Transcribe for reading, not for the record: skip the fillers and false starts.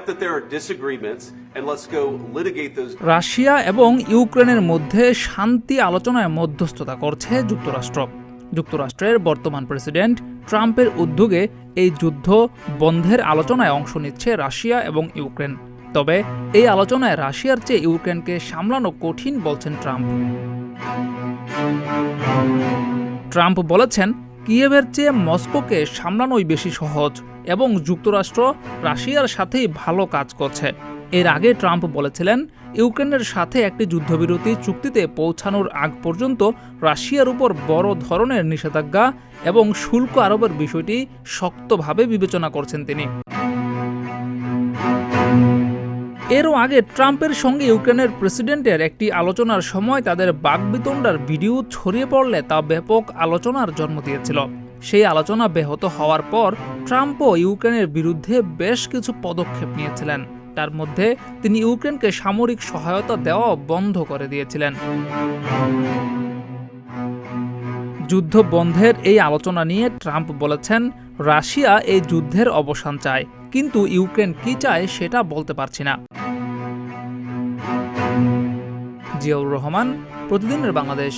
that there are disagreements and let's go litigate those. Russia এবং ইউক্রেনের মধ্যে শান্তি আলোচনায় মধ্যস্থতা করছে যুক্তরাষ্ট্র। যুক্তরাষ্ট্রের বর্তমান প্রেসিডেন্ট ট্রাম্পের উদ্যোগে এই যুদ্ধ বন্ধের আলোচনায় অংশ নিচ্ছে রাশিয়া এবং ইউক্রেন। তবে এই আলোচনায় রাশিয়ার চেয়ে ইউক্রেনকে সামলানো কঠিন বলছেন ট্রাম্প। ট্রাম্প বলেছেন, কিয়েভের চেয়ে মস্কোকে সামলানোই বেশি সহজ এবং যুক্তরাষ্ট্র রাশিয়ার সাথেই ভালো কাজ করছে। এর আগে ট্রাম্প বলেছিলেন, ইউক্রেনের সাথে একটি যুদ্ধবিরতি চুক্তিতে পৌঁছানোর আগ পর্যন্ত রাশিয়ার উপর বড় ধরনের নিষেধাজ্ঞা এবং শুল্ক আরোপের বিষয়টি শক্তভাবে বিবেচনা করছেন তিনি। এরও আগে ট্রাম্পের সঙ্গে ইউক্রেনের প্রেসিডেন্টের একটি আলোচনার সময় তাদের বাকবিতণ্ডার ভিডিও ছড়িয়ে পড়লে তা ব্যাপক আলোচনার জন্ম দিয়েছিল। সেই আলোচনা ব্যাহত হওয়ার পর ট্রাম্পও ইউক্রেনের বিরুদ্ধে বেশ কিছু পদক্ষেপ নিয়েছিলেন। তার মধ্যে তিনি ইউক্রেনকে সামরিক সহায়তা দেওয়া বন্ধ করে দিয়েছিলেন। যুদ্ধ বন্ধের এই আলোচনা নিয়ে ট্রাম্প বলেছেন, রাশিয়া এই যুদ্ধের অবসান চায়, কিন্তু ইউক্রেন কি চায় সেটা বলতে পারছি না। জিয়াউর রহমান, প্রতিদিনের বাংলাদেশ।